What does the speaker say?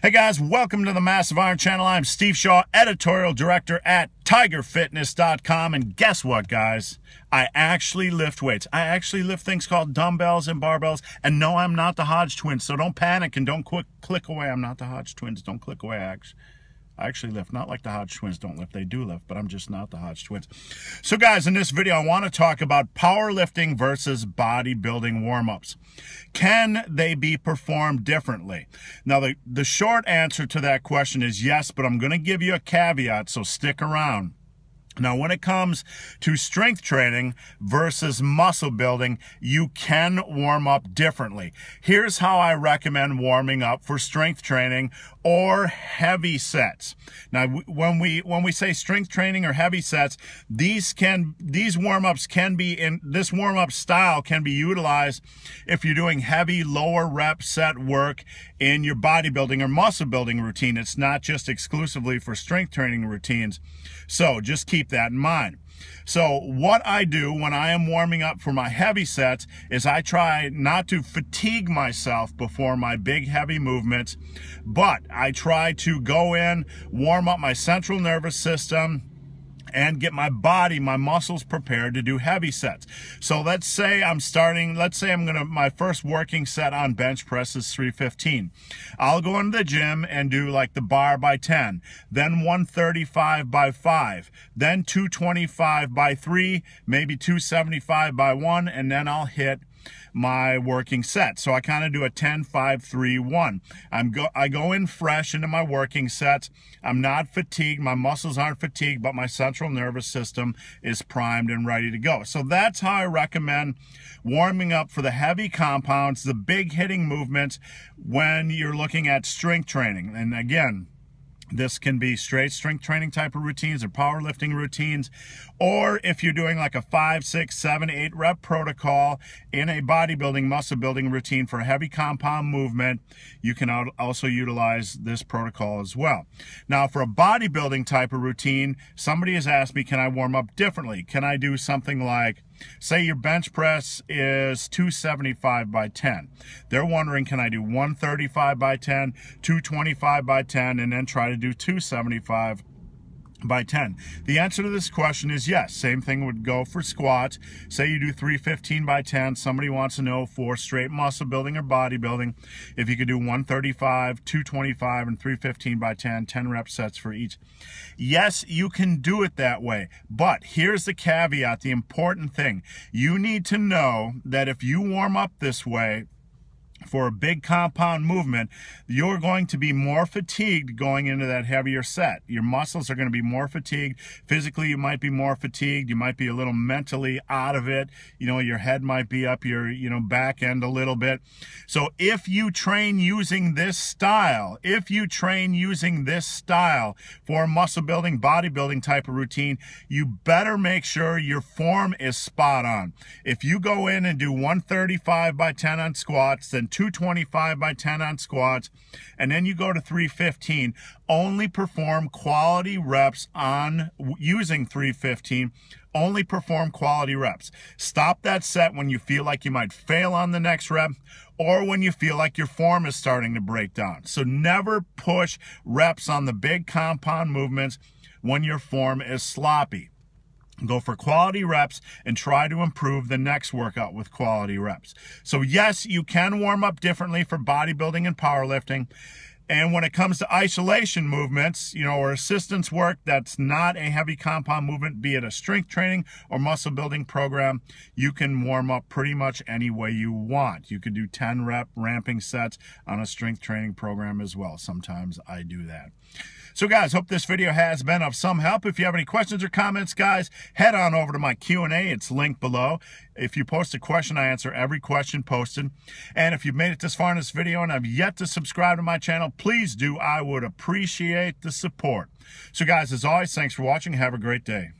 Hey guys, welcome to the Massive Iron Channel. I'm Steve Shaw, editorial director at tigerfitness.com. And guess what, guys? I actually lift weights. I actually lift things called dumbbells and barbells. And no, I'm not the Hodge twins, so don't panic and don't click away. I'm not the Hodge twins. Don't click away. I actually lift. Not like the Hodge twins don't lift. They do lift, but I'm just not the Hodge twins. So guys, in this video, I want to talk about powerlifting versus bodybuilding warm-ups. Can they be performed differently? Now, the short answer to that question is yes, but I'm going to give you a caveat, so stick around. Now, when it comes to strength training versus muscle building, you can warm up differently. Here's how I recommend warming up for strength training or heavy sets. Now, when we say strength training or heavy sets, these warm-ups can be in this warm-up style can be utilized if you're doing heavy lower rep set work in your bodybuilding or muscle building routine. It's not just exclusively for strength training routines. So just keep that in mind. So what I do when I am warming up for my heavy sets is I try not to fatigue myself before my big heavy movements, but I try to go in, warm up my central nervous system, and get my body, my muscles prepared to do heavy sets. So let's say my first working set on bench press is 315. I'll go into the gym and do like the bar by 10, then 135 by 5, then 225 by 3, maybe 275 by 1, and then I'll hit my working set. So I kind of do a 10, 5, 3, 1. I go in fresh into my working sets. I'm not fatigued. My muscles aren't fatigued, but my central nervous system is primed and ready to go. So that's how I recommend warming up for the heavy compounds, the big hitting movements when you're looking at strength training. And again, this can be straight strength training type of routines or powerlifting routines, or if you're doing like a 5, 6, 7, 8 rep protocol in a bodybuilding, muscle building routine for a heavy compound movement, you can also utilize this protocol as well. Now, for a bodybuilding type of routine, somebody has asked me, can I warm up differently? Can I do something like, say your bench press is 275 by 10. They're wondering, can I do 135 by 10, 225 by 10, and then try to do 275 by 10? The answer to this question is yes. Same thing would go for squats. Say you do 315 by 10. Somebody wants to know for straight muscle building or bodybuilding, if you could do 135, 225, and 315 by 10, 10 rep sets for each. Yes, you can do it that way. But here's the caveat, the important thing. You need to know that if you warm up this way, for a big compound movement, you're going to be more fatigued going into that heavier set. Your muscles are going to be more fatigued. Physically, you might be more fatigued. You might be a little mentally out of it. You know, your head might be up your, back end a little bit. So if you train using this style, for a muscle building, bodybuilding type of routine, you better make sure your form is spot on. If you go in and do 135 by 10 on squats, then 225 by 10 on squats, and then you go to 315, only perform quality reps on using 315. Only perform quality reps. Stop that set when you feel like you might fail on the next rep, or when you feel like your form is starting to break down. So never push reps on the big compound movements when your form is sloppy. Go for quality reps and try to improve the next workout with quality reps. So yes, you can warm up differently for bodybuilding and powerlifting. And when it comes to isolation movements, or assistance work that's not a heavy compound movement, be it a strength training or muscle building program, you can warm up pretty much any way you want. You could do 10 rep ramping sets on a strength training program as well. Sometimes I do that. So guys, hope this video has been of some help. If you have any questions or comments, guys, head on over to my Q&A. It's linked below. If you post a question, I answer every question posted. And if you've made it this far in this video and have yet to subscribe to my channel, please do. I would appreciate the support. So guys, as always, thanks for watching. Have a great day.